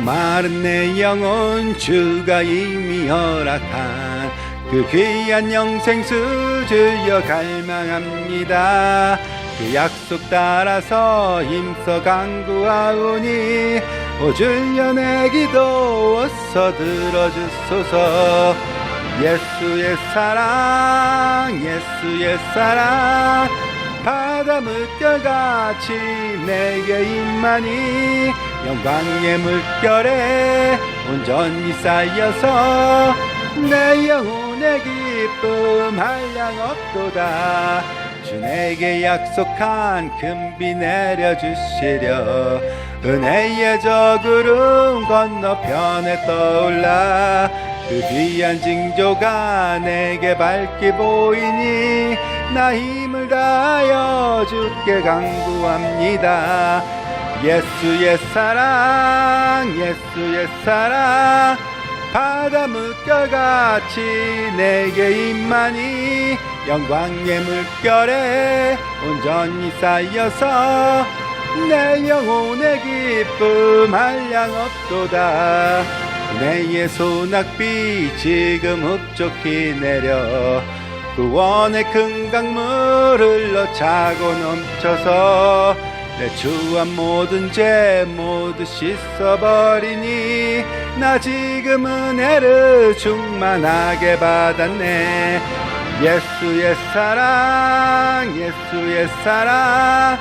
목마른 내 영혼 주가 이미 허락한 그 귀한 영생수 주여 갈망합니다. 그 약속 따라서 힘써 간구하오니 오 주여 내 기도 어서 들어주소서. 예수의 사랑 예수의 사랑 바다 물결같이 내게 임하니 영광의 물결에 온전히 쌓여서 내 영혼의 기쁨 한량 없도다. 주 내게 약속한 금비 내려주시려 은혜의 저 구름 건너편에 떠올라 그 귀한 징조가 내게 밝게 보이니 나 힘을 다하여 주께 간구합니다. 예수의 사랑 예수의 사랑 바다 물결같이 내게 임하니 영광의 물결에 온전히 쌓여서 내 영혼의 기쁨 한량 없도다. 은혜의 소낙비 지금 흡족히 내려 구원의 큰 강물 흘러 차고 넘쳐서 내 추한 모든 죄 모두 씻어버리니 나 지금 은혜를 충만하게 받았네. 예수의 사랑 예수의 사랑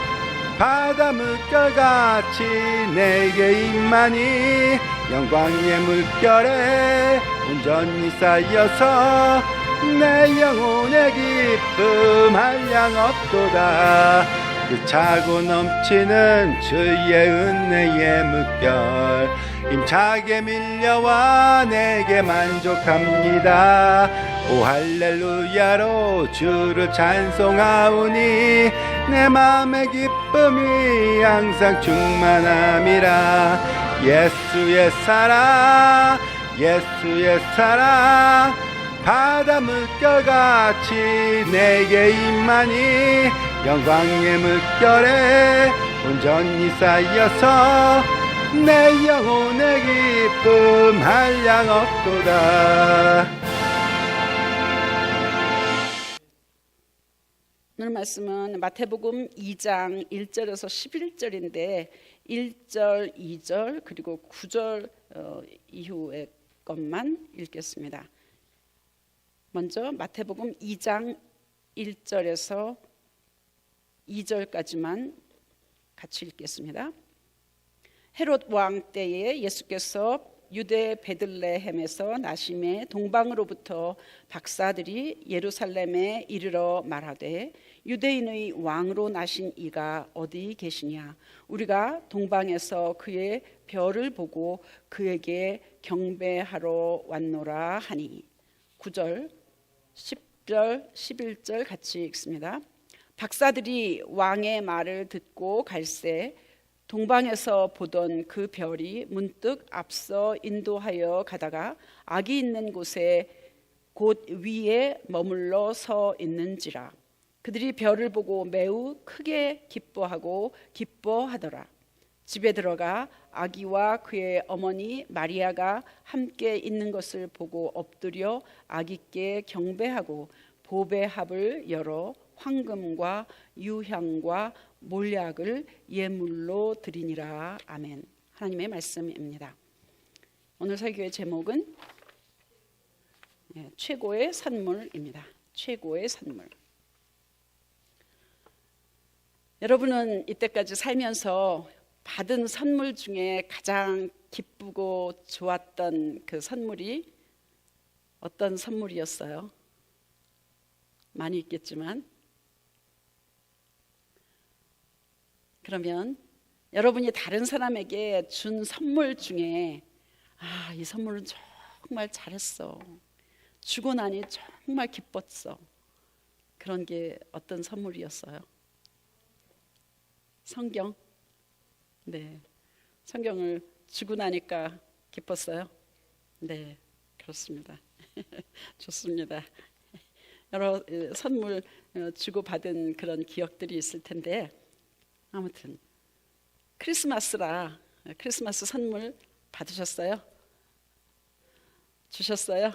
바다 물결같이 내게 임하니 영광의 물결에 온전히 쌓여서 내 영혼의 기쁨 한량 없도다. 그 차고 넘치는 주의 은혜의 물결 힘차게 밀려와 내게 만족합니다. 오 할렐루야로 주를 찬송하오니 내 맘의 기쁨이 항상 충만함이라. 예수의 사랑 예수의 사랑 바다 물결같이 내게 임하니 영광의 물결에 온전히 쌓여서 내 영혼의 기쁨 한량 없도다. 오늘 말씀은 마태복음 2장 1절에서 11절인데 1절, 2절 그리고 9절 이후의 것만 읽겠습니다. 먼저 마태복음 2장 1절에서 2절까지만 같이 읽겠습니다. 헤롯 왕 때에 예수께서 유대 베들레헴에서 나심에 동방으로부터 박사들이 예루살렘에 이르러 말하되 유대인의 왕으로 나신 이가 어디 계시냐? 우리가 동방에서 그의 별을 보고 그에게 경배하러 왔노라 하니. 9절, 10절, 11절 같이 읽습니다. 박사들이 왕의 말을 듣고 갈새 동방에서 보던 그 별이 문득 앞서 인도하여 가다가 악이 있는 곳에 곧 위에 머물러 서 있는지라. 그들이 별을 보고 매우 크게 기뻐하더라. 집에 들어가 아기와 그의 어머니 마리아가 함께 있는 것을 보고 엎드려 아기께 경배하고 보배합을 열어 황금과 유향과 몰약을 예물로 드리니라. 아멘. 하나님의 말씀입니다. 오늘 설교의 제목은 최고의 선물입니다. 최고의 선물. 여러분은 이때까지 살면서 받은 선물 중에 가장 기쁘고 좋았던 그 선물이 어떤 선물이었어요? 많이 있겠지만, 그러면 여러분이 다른 사람에게 준 선물 중에 이 선물은 정말 잘했어, 주고 나니 정말 기뻤어, 그런 게 어떤 선물이었어요? 성경? 네, 성경을 주고 나니까 기뻤어요? 네, 그렇습니다. 좋습니다. 여러 선물 주고받은 그런 기억들이 있을 텐데, 아무튼 크리스마스라 크리스마스 선물 받으셨어요? 주셨어요?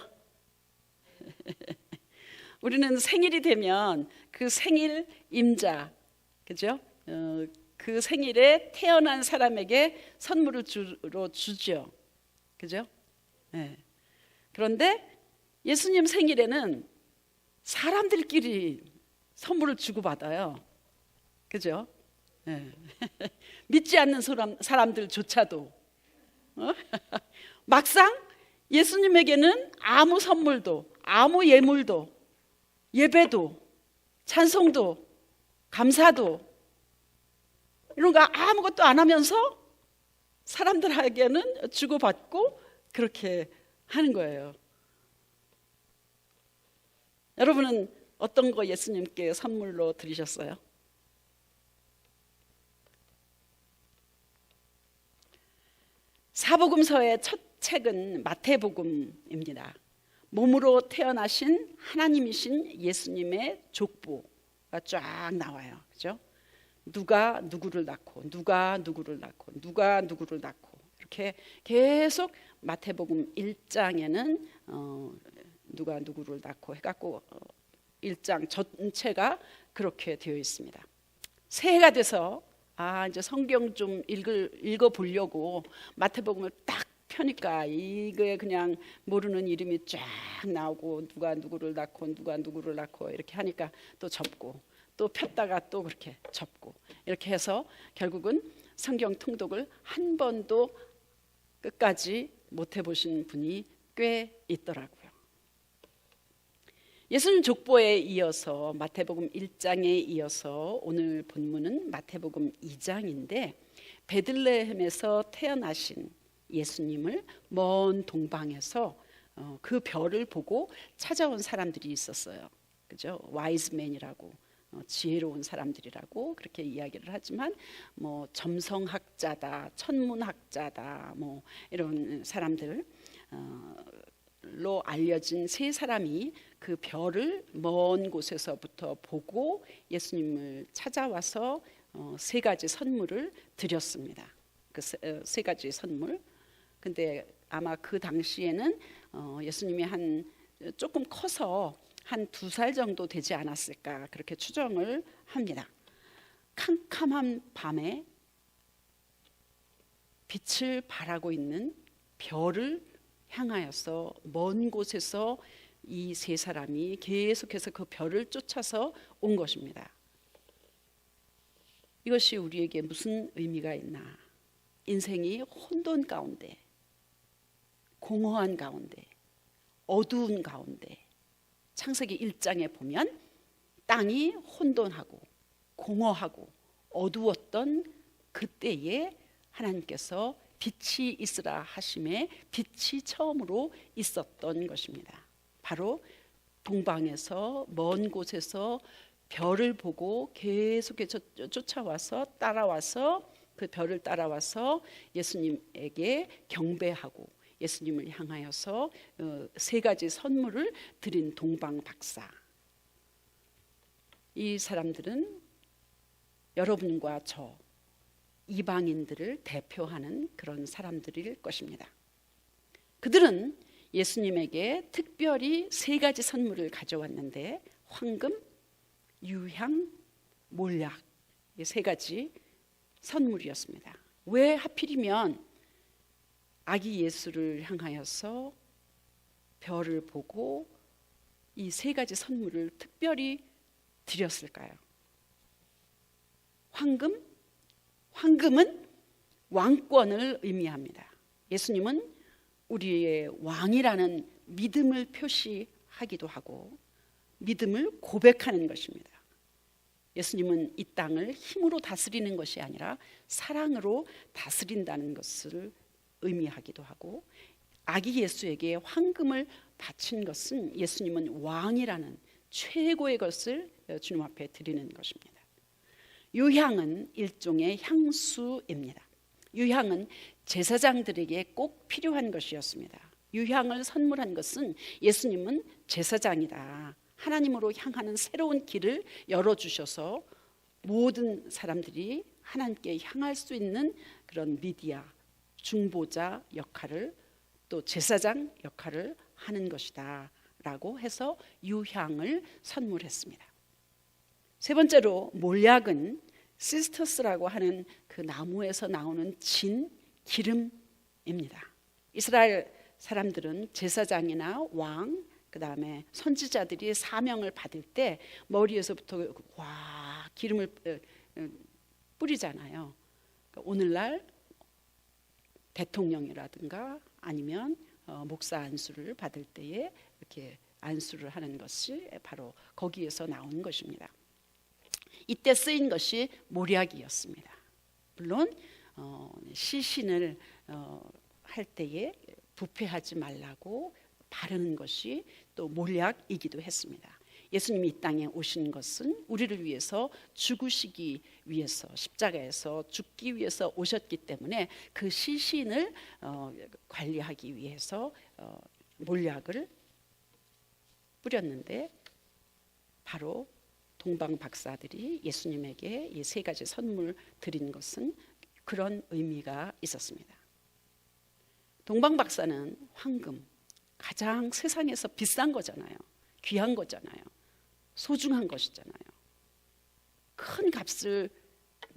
우리는 생일이 되면 그 생일 임자, 그죠? 그 생일에 태어난 사람에게 선물을 주로 주죠, 그죠? 네. 그런데 예수님 생일에는 사람들끼리 선물을 주고받아요, 그죠? 네. 믿지 않는 사람들조차도 막상 예수님에게는 아무 선물도, 아무 예물도, 예배도, 찬송도, 감사도 이런 거 아무것도 안 하면서 사람들에게는 주고받고 그렇게 하는 거예요. 여러분은 어떤 거 예수님께 선물로 드리셨어요? 사복음서의 첫 책은 마태복음입니다. 몸으로 태어나신 하나님이신 예수님의 족보가 쫙 나와요, 그죠? 누가 누구를 낳고, 누가 누구를 낳고, 누가 누구를 낳고, 이렇게 계속 마태복음 1장에는 누가 누구를 낳고 해갖고 1장 전체가 그렇게 되어 있습니다. 새해가 돼서 이제 성경 좀 읽어보려고 마태복음을 딱 펴니까 이거에 그냥 모르는 이름이 쫙 나오고 누가 누구를 낳고 누가 누구를 낳고 이렇게 하니까 또 접고 또 폈다가 또 그렇게 접고 이렇게 해서 결국은 성경 통독을 한 번도 끝까지 못 해보신 분이 꽤 있더라고요. 예수님 족보에 이어서 마태복음 1장에 이어서 오늘 본문은 마태복음 2장인데 베들레헴에서 태어나신 예수님을 먼 동방에서 그 별을 보고 찾아온 사람들이 있었어요, 그죠? 와이즈맨이라고, 지혜로운 사람들이라고 그렇게 이야기를 하지만 뭐 점성학자다, 천문학자다, 뭐 이런 사람들로 알려진 세 사람이 그 별을 먼 곳에서부터 보고 예수님을 찾아와서 세 가지 선물을 드렸습니다. 그 세 가지 선물. 근데 아마 그 당시에는 예수님이 조금 커서 한 2살 정도 되지 않았을까 그렇게 추정을 합니다. 캄캄한 밤에 빛을 발하고 있는 별을 향하여서 먼 곳에서 이 세 사람이 계속해서 그 별을 쫓아서 온 것입니다. 이것이 우리에게 무슨 의미가 있나? 인생이 혼돈 가운데, 공허한 가운데, 어두운 가운데, 창세기 1장에 보면 땅이 혼돈하고 공허하고 어두웠던 그때에 하나님께서 빛이 있으라 하심에 빛이 처음으로 있었던 것입니다. 바로 동방에서 먼 곳에서 별을 보고 계속해서 쫓아와서 따라와서 그 별을 따라와서 예수님에게 경배하고 예수님을 향하여서 세 가지 선물을 드린 동방 박사. 이 사람들은 여러분과 저 이방인들을 대표하는 그런 사람들일 것입니다. 그들은 예수님에게 특별히 세 가지 선물을 가져왔는데 황금, 유향, 몰약, 이 세 가지 선물이었습니다. 왜 하필이면 아기 예수를 향하여서 별을 보고 이 세 가지 선물을 특별히 드렸을까요? 황금은 왕권을 의미합니다. 예수님은 우리의 왕이라는 믿음을 표시하기도 하고 믿음을 고백하는 것입니다. 예수님은 이 땅을 힘으로 다스리는 것이 아니라 사랑으로 다스린다는 것을 의미하기도 하고 아기 예수에게 황금을 바친 것은 예수님은 왕이라는 최고의 것을 주님 앞에 드리는 것입니다. 유향은 일종의 향수입니다. 유향은 제사장들에게 꼭 필요한 것이었습니다. 유향을 선물한 것은 예수님은 제사장이다, 하나님으로 향하는 새로운 길을 열어주셔서 모든 사람들이 하나님께 향할 수 있는 그런 미디어, 중보자 역할을 또 제사장 역할을 하는 것이다 라고 해서 유향을 선물했습니다. 세 번째로 몰약은 시스터스라고 하는 그 나무에서 나오는 진 기름입니다. 이스라엘 사람들은 제사장이나 왕, 그 다음에 선지자들이 사명을 받을 때 머리에서부터 와 기름을 뿌리잖아요. 그러니까 오늘날 대통령이라든가 아니면 목사 안수를 받을 때에 이렇게 안수를 하는 것이 바로 거기에서 나온 것입니다. 이때 쓰인 것이 몰약이었습니다. 물론 시신을 할 때에 부패하지 말라고 바르는 것이 또 몰약이기도 했습니다. 예수님이 이 땅에 오신 것은 우리를 위해서 죽으시기 위해서 십자가에서 죽기 위해서 오셨기 때문에 그 시신을 관리하기 위해서 몰약을 뿌렸는데 바로 동방 박사들이 예수님에게 이 세 가지 선물 드린 것은 그런 의미가 있었습니다. 동방 박사는 황금, 가장 세상에서 비싼 거잖아요. 귀한 거잖아요. 소중한 것이잖아요. 큰 값을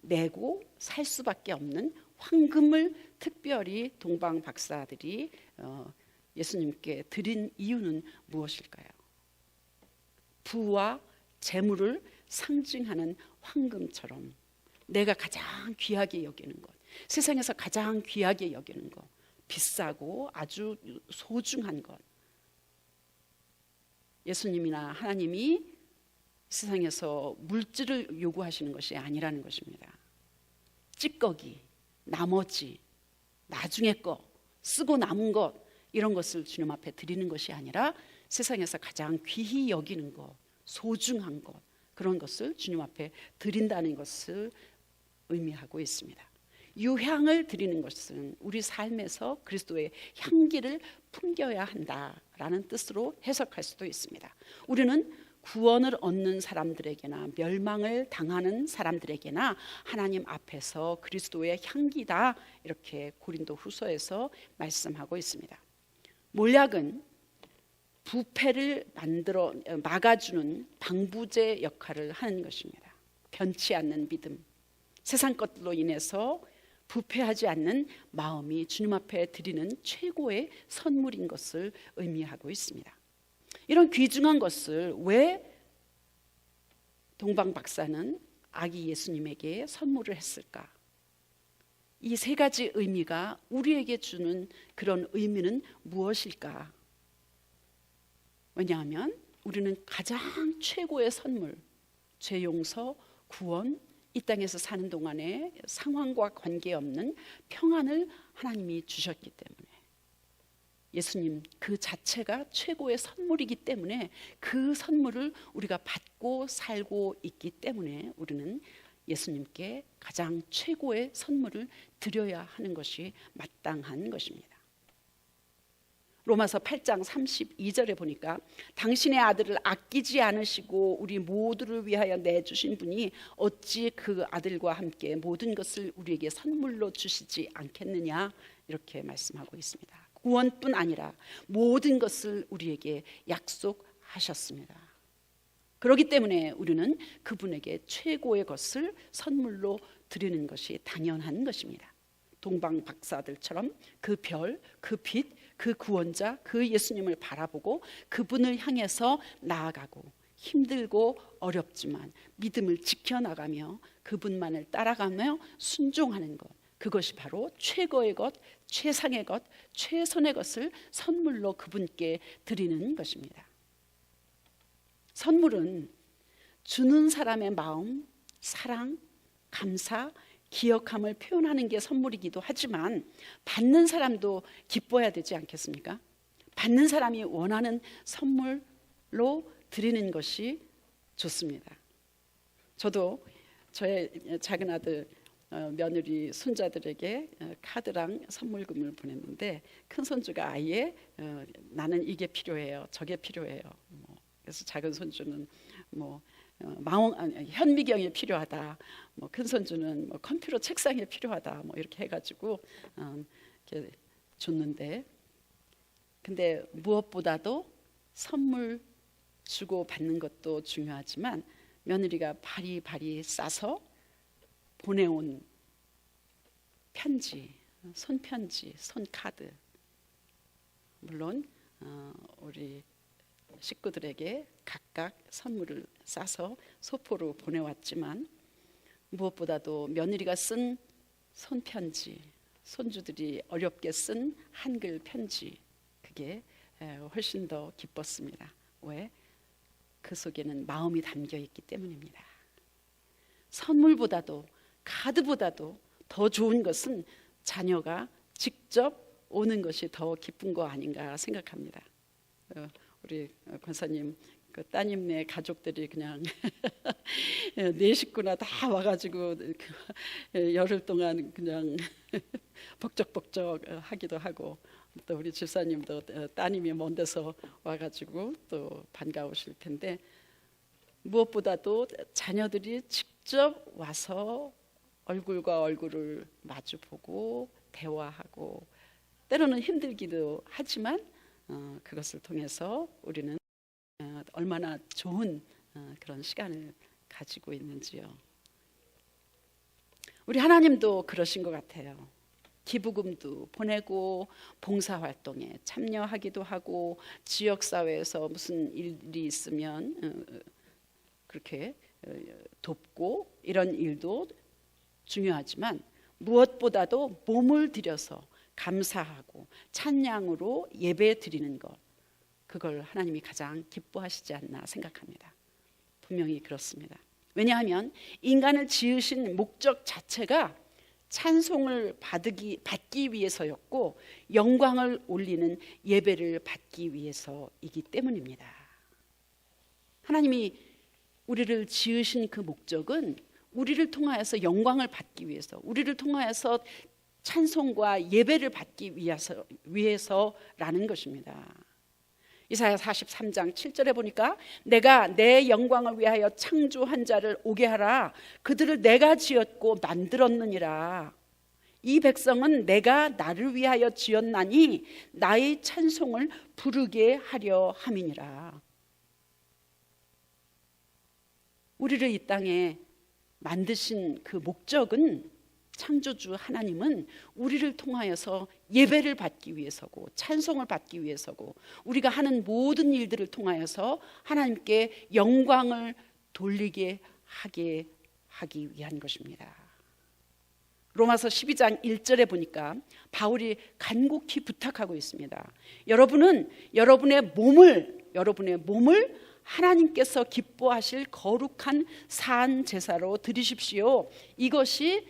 내고 살 수밖에 없는 황금을 특별히 동방 박사들이 예수님께 드린 이유는 무엇일까요? 부와 재물을 상징하는 황금처럼 내가 가장 귀하게 여기는 것, 세상에서 가장 귀하게 여기는 것, 비싸고 아주 소중한 것, 예수님이나 하나님이 세상에서 물질을 요구하시는 것이 아니라는 것입니다. 찌꺼기, 나머지, 나중에 거, 쓰고 남은 것, 이런 것을 주님 앞에 드리는 것이 아니라 세상에서 가장 귀히 여기는 것, 소중한 것, 그런 것을 주님 앞에 드린다는 것을 의미하고 있습니다. 유향을 드리는 것은 우리 삶에서 그리스도의 향기를 풍겨야 한다라는 뜻으로 해석할 수도 있습니다. 우리는 구원을 얻는 사람들에게나 멸망을 당하는 사람들에게나 하나님 앞에서 그리스도의 향기다, 이렇게 고린도 후서에서 말씀하고 있습니다. 몰약은 부패를 막아주는 방부제 역할을 하는 것입니다. 변치 않는 믿음, 세상 것들로 인해서 부패하지 않는 마음이 주님 앞에 드리는 최고의 선물인 것을 의미하고 있습니다. 이런 귀중한 것을 왜 동방 박사는 아기 예수님에게 선물을 했을까? 이 세 가지 의미가 우리에게 주는 그런 의미는 무엇일까? 왜냐하면 우리는 가장 최고의 선물, 죄 용서, 구원, 이 땅에서 사는 동안에 상황과 관계없는 평안을 하나님이 주셨기 때문에, 예수님 그 자체가 최고의 선물이기 때문에 그 선물을 우리가 받고 살고 있기 때문에 우리는 예수님께 가장 최고의 선물을 드려야 하는 것이 마땅한 것입니다. 로마서 8장 32절에 보니까 당신의 아들을 아끼지 않으시고 우리 모두를 위하여 내주신 분이 어찌 그 아들과 함께 모든 것을 우리에게 선물로 주시지 않겠느냐, 이렇게 말씀하고 있습니다. 구원뿐 아니라 모든 것을 우리에게 약속하셨습니다. 그렇기 때문에 우리는 그분에게 최고의 것을 선물로 드리는 것이 당연한 것입니다. 동방 박사들처럼 그 별, 그 빛, 그 구원자, 그 예수님을 바라보고 그분을 향해서 나아가고 힘들고 어렵지만 믿음을 지켜나가며 그분만을 따라가며 순종하는 것, 그것이 바로 최고의 것, 최상의 것, 최선의 것을 선물로 그분께 드리는 것입니다. 선물은 주는 사람의 마음, 사랑, 감사, 기억함을 표현하는 게 선물이기도 하지만 받는 사람도 기뻐야 되지 않겠습니까? 받는 사람이 원하는 선물로 드리는 것이 좋습니다. 저도 저의 작은 아들 며느리 손자들에게 카드랑 선물금을 보냈는데 큰 손주가 아예 나는 이게 필요해요, 저게 필요해요. 그래서 작은 손주는 현미경이 필요하다, 큰 손주는 컴퓨터 책상이 필요하다, 이렇게 해가지고 이렇게 줬는데, 근데 무엇보다도 선물 주고 받는 것도 중요하지만 며느리가 바리바리 싸서 보내온 편지, 손편지, 손카드, 물론 우리 식구들에게 각각 선물을 싸서 소포로 보내왔지만 무엇보다도 며느리가 쓴 손편지, 손주들이 어렵게 쓴 한글 편지, 그게 훨씬 더 기뻤습니다. 왜? 그 속에는 마음이 담겨 있기 때문입니다. 선물보다도 카드보다도 더 좋은 것은 자녀가 직접 오는 것이 더 기쁜 거 아닌가 생각합니다. 우리 권사님 그 따님네 가족들이 그냥 네 식구나 다 와가지고 열흘 동안 그냥 벅적벅적 하기도 하고, 또 우리 집사님도 따님이 먼 데서 와가지고 또 반가우실 텐데, 무엇보다도 자녀들이 직접 와서 얼굴과 얼굴을 마주보고 대화하고, 때로는 힘들기도 하지만 그것을 통해서 우리는 얼마나 좋은 그런 시간을 가지고 있는지요. 우리 하나님도 그러신 것 같아요. 기부금도 보내고 봉사활동에 참여하기도 하고 지역사회에서 무슨 일이 있으면 그렇게 돕고, 이런 일도 중요하지만 무엇보다도 몸을 들여서 감사하고 찬양으로 예배 드리는 것, 그걸 하나님이 가장 기뻐하시지 않나 생각합니다. 분명히 그렇습니다. 왜냐하면 인간을 지으신 목적 자체가 찬송을 받기 위해서였고 영광을 올리는 예배를 받기 위해서이기 때문입니다. 하나님이 우리를 지으신 그 목적은 우리를 통하여서 영광을 받기 위해서, 우리를 통하여서 찬송과 예배를 받기 위해서라는 것입니다. 이사야 43장 7절에 보니까 내가 내 영광을 위하여 창조한 자를 오게 하라. 그들을 내가 지었고 만들었느니라. 이 백성은 내가 나를 위하여 지었나니 나의 찬송을 부르게 하려 함이니라. 우리를 이 땅에 만드신 그 목적은, 창조주 하나님은 우리를 통하여서 예배를 받기 위해서고 찬송을 받기 위해서고, 우리가 하는 모든 일들을 통하여서 하나님께 영광을 돌리게 하기 위한 것입니다. 로마서 12장 1절에 보니까 바울이 간곡히 부탁하고 있습니다. 여러분은 여러분의 몸을 하나님께서 기뻐하실 거룩한 산 제사로 드리십시오. 이것이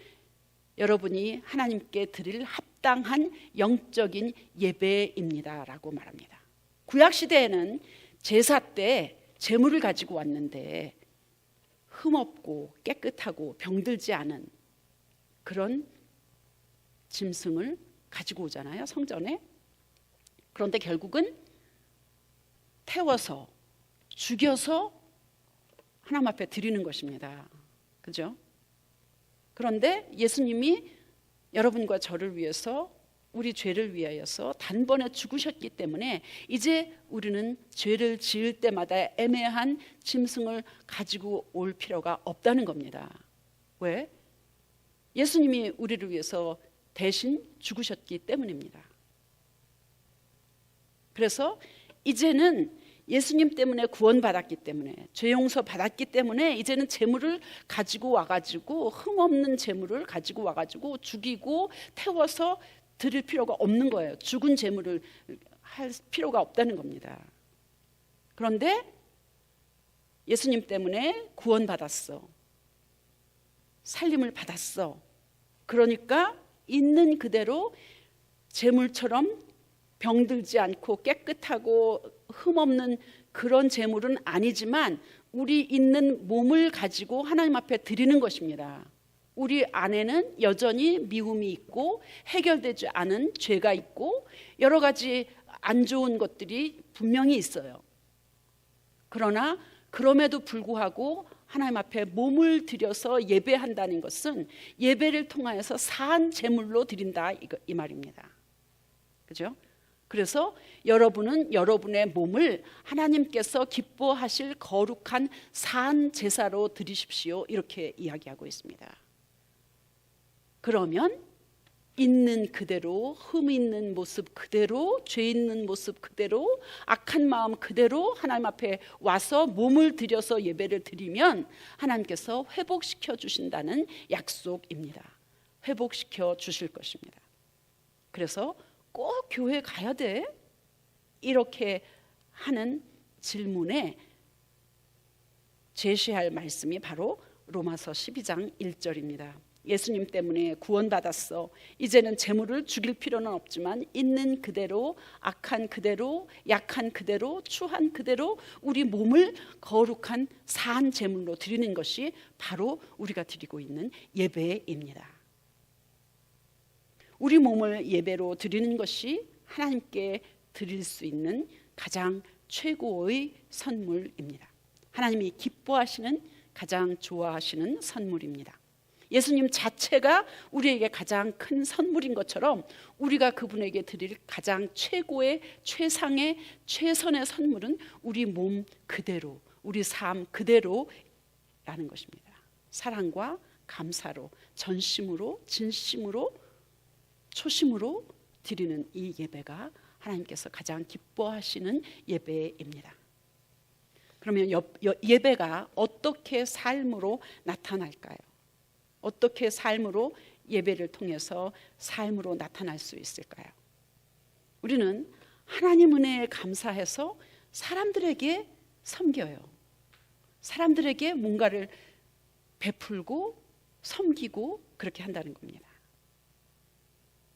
여러분이 하나님께 드릴 합당한 영적인 예배입니다 라고 말합니다. 구약시대에는 제사 때 제물을 가지고 왔는데 흠없고 깨끗하고 병들지 않은 그런 짐승을 가지고 오잖아요, 성전에. 그런데 결국은 태워서 죽여서 하나님 앞에 드리는 것입니다. 그죠? 그런데 예수님이 여러분과 저를 위해서, 우리 죄를 위하여서 단번에 죽으셨기 때문에 이제 우리는 죄를 지을 때마다 애매한 짐승을 가지고 올 필요가 없다는 겁니다. 왜? 예수님이 우리를 위해서 대신 죽으셨기 때문입니다. 그래서 이제는 예수님 때문에 구원받았기 때문에, 죄 용서 받았기 때문에 이제는 제물을 가지고 와가지고, 흠없는 제물을 가지고 와가지고 죽이고 태워서 드릴 필요가 없는 거예요. 죽은 제물을 할 필요가 없다는 겁니다. 그런데 예수님 때문에 구원받았어, 살림을 받았어. 그러니까 있는 그대로 제물처럼 병들지 않고 깨끗하고 흠없는 그런 제물은 아니지만 우리 있는 몸을 가지고 하나님 앞에 드리는 것입니다. 우리 안에는 여전히 미움이 있고 해결되지 않은 죄가 있고 여러 가지 안 좋은 것들이 분명히 있어요. 그러나 그럼에도 불구하고 하나님 앞에 몸을 들여서 예배한다는 것은 예배를 통하여서 산 제물로 드린다, 이 말입니다. 그죠? 그래서 여러분은 여러분의 몸을 하나님께서 기뻐하실 거룩한 산 제사로 드리십시오. 이렇게 이야기하고 있습니다. 그러면 있는 그대로, 흠 있는 모습 그대로, 죄 있는 모습 그대로, 악한 마음 그대로 하나님 앞에 와서 몸을 들여서 예배를 드리면 하나님께서 회복시켜 주신다는 약속입니다. 회복시켜 주실 것입니다. 그래서 꼭 교회 가야 돼? 이렇게 하는 질문에 제시할 말씀이 바로 로마서 12장 1절입니다. 예수님 때문에 구원받았어. 이제는 재물을 죽일 필요는 없지만 있는 그대로, 악한 그대로, 약한 그대로, 추한 그대로 우리 몸을 거룩한 산 제물로 드리는 것이 바로 우리가 드리고 있는 예배입니다. 우리 몸을 예배로 드리는 것이 하나님께 드릴 수 있는 가장 최고의 선물입니다. 하나님이 기뻐하시는, 가장 좋아하시는 선물입니다. 예수님 자체가 우리에게 가장 큰 선물인 것처럼 우리가 그분에게 드릴 가장 최고의, 최상의, 최선의 선물은 우리 몸 그대로, 우리 삶 그대로라는 것입니다. 사랑과 감사로, 전심으로, 진심으로, 초심으로 드리는 이 예배가 하나님께서 가장 기뻐하시는 예배입니다. 그러면 예배가 어떻게 삶으로 나타날까요? 어떻게 삶으로 예배를 통해서 삶으로 나타날 수 있을까요? 우리는 하나님 은혜에 감사해서 사람들에게 섬겨요. 사람들에게 뭔가를 베풀고 섬기고 그렇게 한다는 겁니다.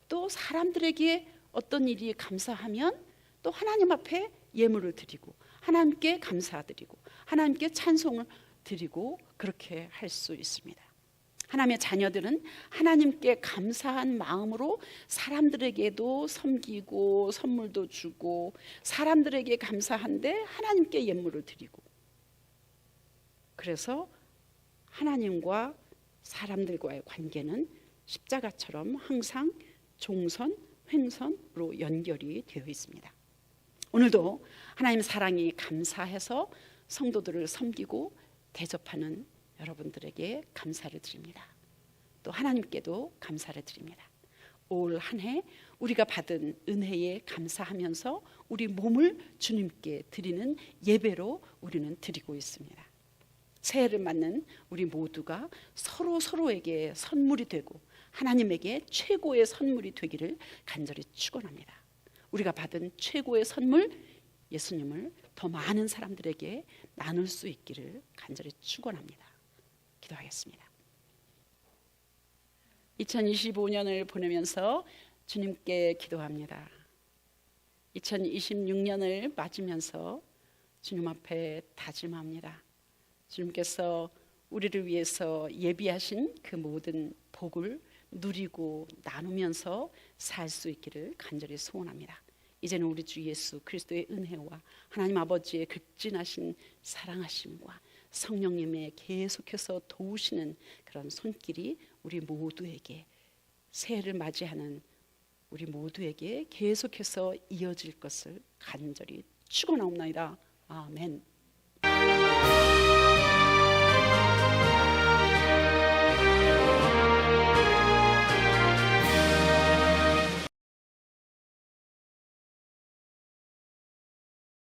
또 사람들에게 어떤 일이 감사하면 또 하나님 앞에 예물을 드리고 하나님께 감사드리고 하나님께 찬송을 드리고 그렇게 할 수 있습니다. 하나님의 자녀들은 하나님께 감사한 마음으로 사람들에게도 섬기고 선물도 주고 사람들에게 감사한데 하나님께 예물을 드리고, 그래서 하나님과 사람들과의 관계는 십자가처럼 항상 종선, 횡선으로 연결이 되어 있습니다. 오늘도 하나님 사랑이 감사해서 성도들을 섬기고 대접하는 여러분들에게 감사를 드립니다. 또 하나님께도 감사를 드립니다. 올 한 해 우리가 받은 은혜에 감사하면서 우리 몸을 주님께 드리는 예배로 우리는 드리고 있습니다. 새해를 맞는 우리 모두가 서로에게 선물이 되고 하나님에게 최고의 선물이 되기를 간절히 축원합니다. 우리가 받은 최고의 선물 예수님을 더 많은 사람들에게 나눌 수 있기를 간절히 축원합니다. 기도하겠습니다. 2025년을 보내면서 주님께 기도합니다. 2026년을 맞으면서 주님 앞에 다짐합니다. 주님께서 우리를 위해서 예비하신 그 모든 복을 누리고 나누면서 살 수 있기를 간절히 소원합니다. 이제는 우리 주 예수 그리스도의 은혜와 하나님 아버지의 극진하신 사랑하심과 성령님의 계속해서 도우시는 그런 손길이 우리 모두에게, 새해를 맞이하는 우리 모두에게 계속해서 이어질 것을 간절히 축원하옵나이다. 아멘.